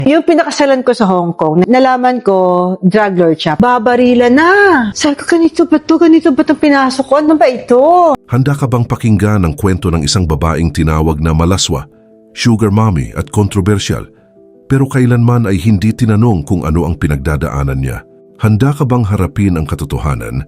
Yung pinakasalan ko sa Hong Kong, nalaman ko, drug lord siya. Babarila na! Sabi ko, ganito ba ito? Ganito ba itong pinasok ko? Ano ba ito? Handa ka bang pakinggan ang kwento ng isang babaeng tinawag na malaswa, sugar mommy at kontrobersyal, pero kailanman ay hindi tinanong kung ano ang pinagdadaanan niya? Handa ka bang harapin ang katotohanan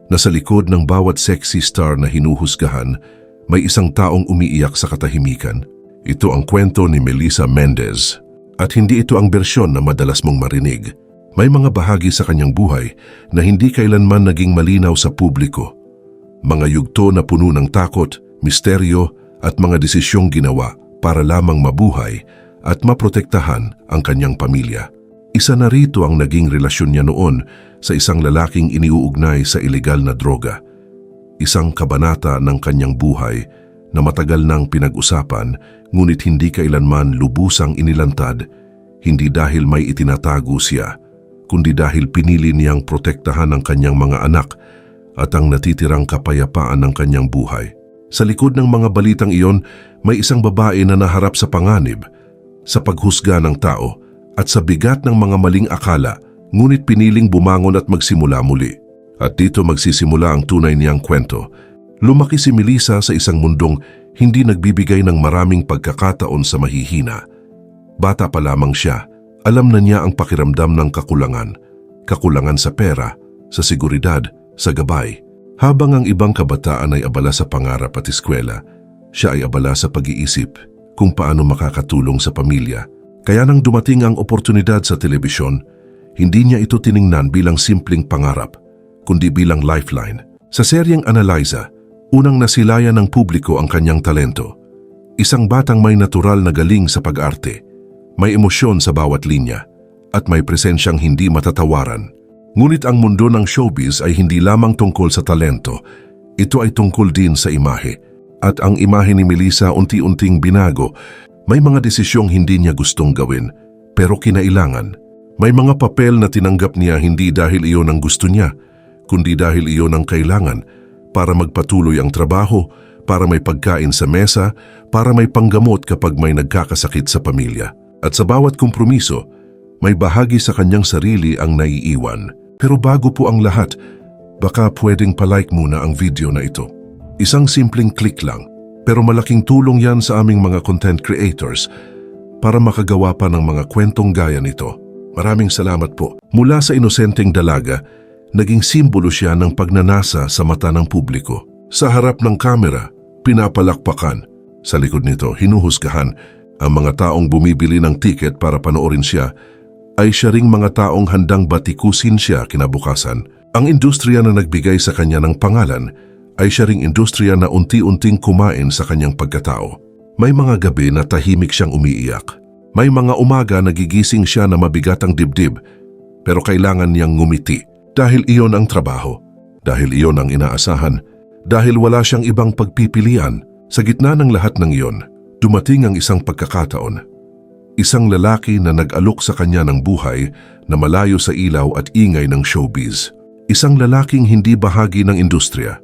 na sa likod ng bawat sexy star na hinuhusgahan, may isang taong umiiyak sa katahimikan? Ito ang kwento ni Melissa Mendez. At hindi ito ang bersyon na madalas mong marinig. May mga bahagi sa kanyang buhay na hindi kailanman naging malinaw sa publiko. Mga yugto na puno ng takot, misteryo at mga desisyong ginawa para lamang mabuhay at maprotektahan ang kanyang pamilya. Isa na rito ang naging relasyon niya noon sa isang lalaking iniuugnay sa ilegal na droga. Isang kabanata ng kanyang buhay na matagal nang pinag-usapan ngunit hindi kailanman lubusang inilantad, hindi dahil may itinatago siya, kundi dahil pinili niyang protektahan ang kanyang mga anak at ang natitirang kapayapaan ng kanyang buhay. Sa likod ng mga balitang iyon, may isang babae na naharap sa panganib, sa paghusga ng tao at sa bigat ng mga maling akala, ngunit piniling bumangon at magsimula muli. At dito magsisimula ang tunay niyang kwento. Lumaki si Melissa sa isang mundong hindi nagbibigay ng maraming pagkakataon sa mahihina. Bata pa lamang siya, alam na niya ang pakiramdam ng kakulangan. Kakulangan sa pera, sa seguridad, sa gabay. Habang ang ibang kabataan ay abala sa pangarap at eskwela, siya ay abala sa pag-iisip kung paano makakatulong sa pamilya. Kaya nang dumating ang oportunidad sa telebisyon, hindi niya ito tiningnan bilang simpleng pangarap, kundi bilang lifeline. Sa seryeng Analyza, unang nasilayan ng publiko ang kanyang talento. Isang batang may natural na galing sa pag-arte, may emosyon sa bawat linya, at may presensyang hindi matatawaran. Ngunit ang mundo ng showbiz ay hindi lamang tungkol sa talento, ito ay tungkol din sa imahe. At ang imahe ni Melissa unti-unting binago. May mga desisyong hindi niya gustong gawin, pero kinailangan. May mga papel na tinanggap niya hindi dahil iyon ang gusto niya, kundi dahil iyon ang kailangan para magpatuloy ang trabaho, para may pagkain sa mesa, para may panggamot kapag may nagkakasakit sa pamilya. At sa bawat kompromiso, may bahagi sa kanyang sarili ang naiiwan. Pero bago po ang lahat, baka pwedeng palike muna ang video na ito. Isang simpleng click lang, pero malaking tulong yan sa aming mga content creators para makagawa pa ng mga kwentong gaya nito. Maraming salamat po. Mula sa inosenteng dalaga, naging simbolo siya ng pagnanasa sa mata ng publiko. Sa harap ng kamera, pinapalakpakan. Sa likod nito, hinuhusgahan. Ang mga taong bumibili ng tiket para panoorin siya ay siya ring mga taong handang batikusin siya kinabukasan. Ang industriya na nagbigay sa kanya ng pangalan ay siya ring industriya na unti-unting kumain sa kanyang pagkatao. May mga gabi na tahimik siyang umiiyak. May mga umaga nagigising siya na mabigat ang dibdib, pero kailangan niyang ngumiti. Dahil iyon ang trabaho, dahil iyon ang inaasahan, dahil wala siyang ibang pagpipilian. Sa gitna ng lahat ng iyon, dumating ang isang pagkakataon. Isang lalaki na nag-alok sa kanya ng buhay na malayo sa ilaw at ingay ng showbiz. Isang lalaking hindi bahagi ng industriya.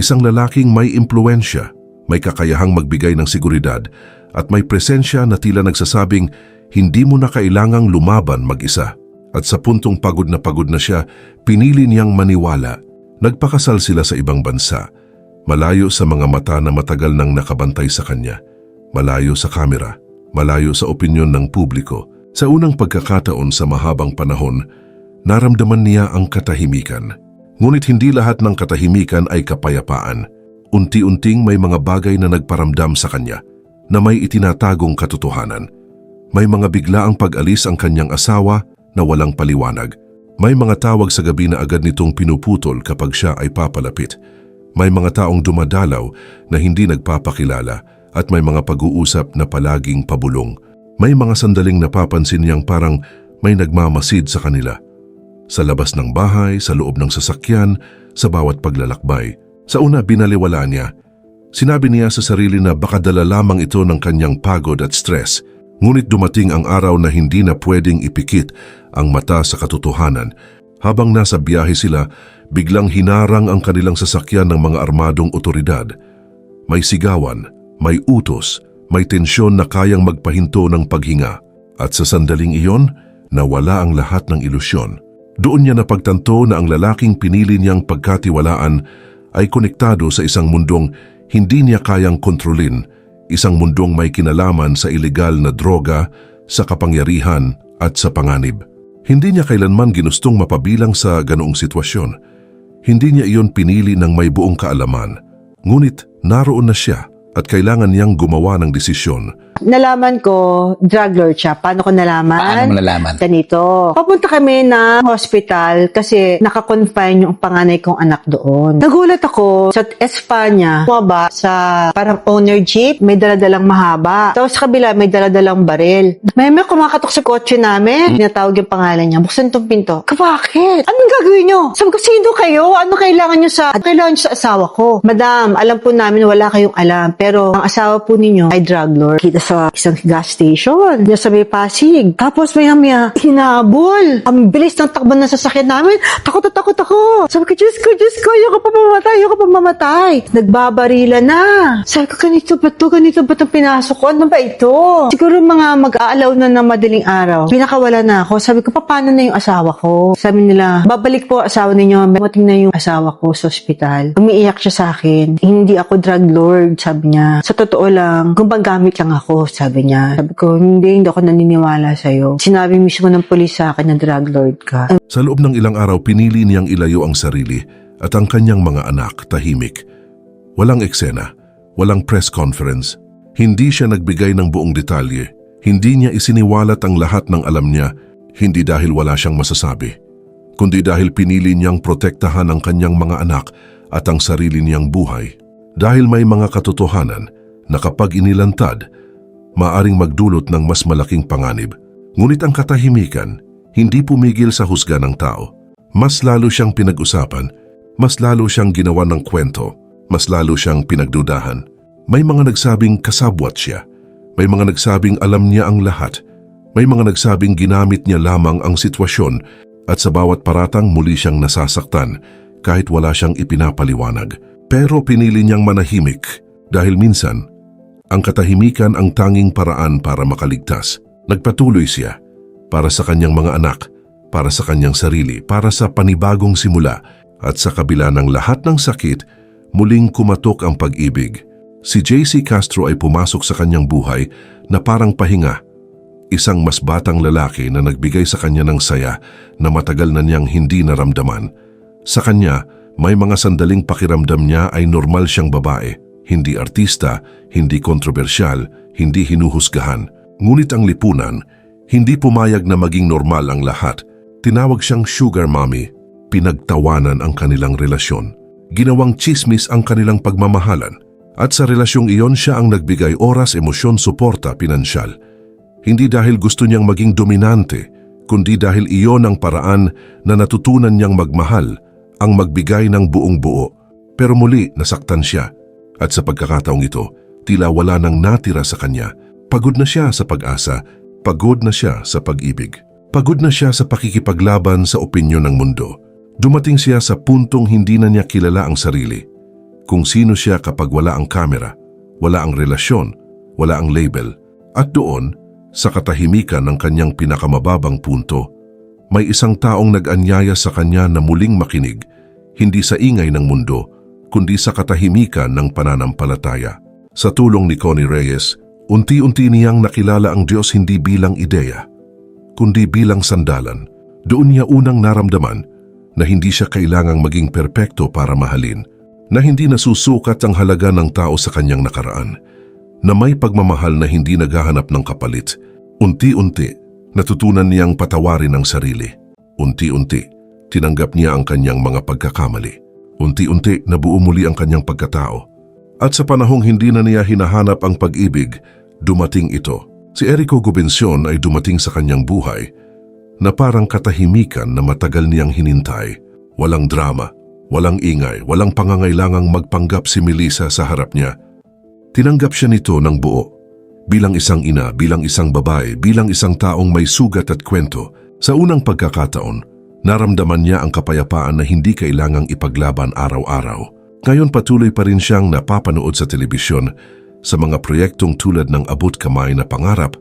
Isang lalaking may impluensya, may kakayahang magbigay ng seguridad at may presensya na tila nagsasabing hindi mo na kailangang lumaban mag-isa. At sa puntong pagod na siya, pinili niyang maniwala. Nagpakasal sila sa ibang bansa, malayo sa mga mata na matagal nang nakabantay sa kanya, malayo sa kamera, malayo sa opinyon ng publiko. Sa unang pagkakataon sa mahabang panahon, naramdaman niya ang katahimikan. Ngunit hindi lahat ng katahimikan ay kapayapaan. Unti-unting may mga bagay na nagparamdam sa kanya na may itinatagong katotohanan. May mga biglaang pag-alis ang kanyang asawa na walang paliwanag. May mga tawag sa gabi na agad nitong pinuputol kapag siya ay papalapit. May mga taong dumadalaw na hindi nagpapakilala at may mga pag-uusap na palaging pabulong. May mga sandaling napapansin niyang parang may nagmamasid sa kanila. Sa labas ng bahay, sa loob ng sasakyan, sa bawat paglalakbay. Sa una binaliwala niya. Sinabi niya sa sarili na baka dala lamang ito ng kanyang pagod at stress. Ngunit dumating ang araw na hindi na pwedeng ipikit ang mata sa katotohanan. Habang nasa biyahe sila, biglang hinarang ang kanilang sasakyan ng mga armadong otoridad. May sigawan, may utos, may tensyon na kayang magpahinto ng paghinga. At sa sandaling iyon, nawala ang lahat ng ilusyon. Doon niya napagtanto na ang lalaking pinili niyang pagkatiwalaan ay konektado sa isang mundong hindi niya kayang kontrolin, isang mundong may kinalaman sa ilegal na droga, sa kapangyarihan at sa panganib. Hindi niya kailanman ginustong mapabilang sa ganoong sitwasyon. Hindi niya iyon pinili ng may buong kaalaman. Ngunit naroon na siya at kailangan niyang gumawa ng desisyon. Nalaman ko, drug lord siya. Paano ko nalaman? Paano mo nalaman? Ganito. Papunta kami ng hospital kasi nakakonfine yung panganay kong anak doon. Nagulat ako sa Espanya, bumaba sa parang owner jeep, may daladalang mahaba. Tapos sa kabila, may daladalang baril. May kumakatok sa kotse namin. Tinatawag yung pangalan niya. Buksan tong pinto. Bakit? Anong gagawin niyo? Sabi ko, sino kayo? Ano kailangan niyo sa asawa ko? Madam, alam po namin wala kayong alam. Pero ang asawa po ninyo ay drug lord. Kita sa isang gas station. Diyan sa may Pasig. Tapos maya-maya, hinabol. Ang bilis ng takbo ng sasakyan namin. Takot ako. Sabi ko, Diyos ko, ayoko pa mamatay. Nagbabarilan na. Sabi ko, ganito ba itong pinasok ko? Ano ba ito? Siguro mga mag-aalaw na ng madaling araw. Pinakawala na ako. Sabi ko, paano na yung asawa ko? Sabi nila, babalik po asawa ninyo. Mating na yung asawa ko sa ospital. Umiiyak siya sa akin. Hindi ako drug lord, sabi niya. Sa totoo lang, gumagamit lang ako, sabi niya. Sabi ko, hindi ako naniniwala sa'yo. Sinabi mismo ng pulis sa akin na drug lord ka. Sa loob ng ilang araw, pinili niyang ilayo ang sarili at ang kanyang mga anak tahimik. Walang eksena, walang press conference. Hindi siya nagbigay ng buong detalye. Hindi niya isiniwalat ang lahat ng alam niya, hindi dahil wala siyang masasabi, kundi dahil pinili niyang protektahan ang kanyang mga anak at ang sarili niyang buhay. Dahil may mga katotohanan na kapag inilantad, maaring magdulot ng mas malaking panganib. Ngunit ang katahimikan, hindi pumigil sa husga ng tao. Mas lalo siyang pinag-usapan, mas lalo siyang ginawa ng kwento, mas lalo siyang pinagdudahan. May mga nagsabing kasabwat siya, may mga nagsabing alam niya ang lahat, may mga nagsabing ginamit niya lamang ang sitwasyon at sa bawat paratang muli siyang nasasaktan kahit wala siyang ipinapaliwanag. Pero pinili niyang manahimik dahil minsan, ang katahimikan ang tanging paraan para makaligtas. Nagpatuloy siya para sa kanyang mga anak, para sa kanyang sarili, para sa panibagong simula at sa kabila ng lahat ng sakit, muling kumatok ang pag-ibig. Si JC Castro ay pumasok sa kanyang buhay na parang pahinga. Isang mas batang lalaki na nagbigay sa kanya ng saya na matagal na niyang hindi naramdaman. Sa kanya, may mga sandaling pakiramdam niya ay normal siyang babae. Hindi artista, hindi kontrobersyal, hindi hinuhusgahan. Ngunit ang lipunan, hindi pumayag na maging normal ang lahat. Tinawag siyang sugar mommy. Pinagtawanan ang kanilang relasyon. Ginawang chismis ang kanilang pagmamahalan. At sa relasyong iyon siya ang nagbigay oras, emosyon, suporta, pinansyal. Hindi dahil gusto niyang maging dominante, kundi dahil iyon ang paraan na natutunan niyang magmahal, ang magbigay ng buong buo. Pero muli nasaktan siya. At sa pagkakataong ito, tila wala nang natira sa kanya. Pagod na siya sa pag-asa, pagod na siya sa pag-ibig. Pagod na siya sa pakikipaglaban sa opinyon ng mundo. Dumating siya sa puntong hindi na niya kilala ang sarili. Kung sino siya kapag wala ang kamera, wala ang relasyon, wala ang label. At doon, sa katahimikan ng kanyang pinakamababang punto, may isang taong nag-anyaya sa kanya na muling makinig, hindi sa ingay ng mundo, kundi sa katahimikan ng pananampalataya. Sa tulong ni Connie Reyes, unti-unti niyang nakilala ang Diyos hindi bilang ideya, kundi bilang sandalan. Doon niya unang naramdaman na hindi siya kailangang maging perpekto para mahalin, na hindi nasusukat ang halaga ng tao sa kanyang nakaraan, na may pagmamahal na hindi naghahanap ng kapalit. Unti-unti, natutunan niyang patawarin ang sarili. Unti-unti, tinanggap niya ang kanyang mga pagkakamali. Unti-unti, nabuo muli ang kanyang pagkatao. At sa panahong hindi na niya hinahanap ang pag-ibig, dumating ito. Si Erico Gubension ay dumating sa kanyang buhay na parang katahimikan na matagal niyang hinintay. Walang drama, walang ingay, walang pangangailangang magpanggap si Melissa sa harap niya. Tinanggap siya nito ng buo. Bilang isang ina, bilang isang babae, bilang isang taong may sugat at kwento. Sa unang pagkakataon, naramdaman niya ang kapayapaan na hindi kailangang ipaglaban araw-araw. Ngayon patuloy pa rin siyang napapanood sa telebisyon sa mga proyektong tulad ng Abot Kamay na Pangarap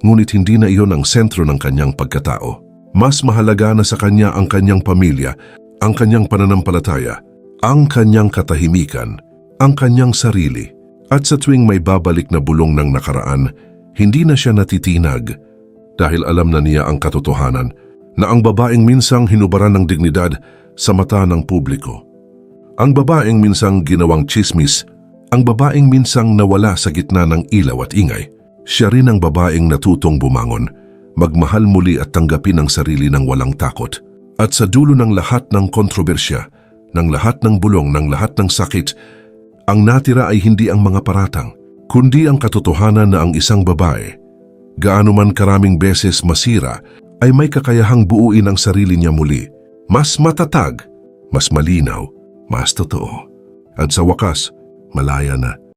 ngunit hindi na iyon ang sentro ng kanyang pagkatao. Mas mahalaga na sa kanya ang kanyang pamilya, ang kanyang pananampalataya, ang kanyang katahimikan, ang kanyang sarili. At sa tuwing may babalik na bulong ng nakaraan, hindi na siya natitinag dahil alam na niya ang katotohanan na ang babaeng minsang hinubaran ng dignidad sa mata ng publiko. Ang babaeng minsang ginawang tsismis, ang babaeng minsang nawala sa gitna ng ilaw at ingay. Siya rin ang babaeng natutong bumangon, magmahal muli at tanggapin ang sarili ng walang takot. At sa dulo ng lahat ng kontrobersya, ng lahat ng bulong, ng lahat ng sakit, ang natira ay hindi ang mga paratang, kundi ang katotohanan na ang isang babae, gaano man karaming beses masira, ay may kakayahang buuin ang sarili niya muli. Mas matatag, mas malinaw, mas totoo. At sa wakas, malaya na.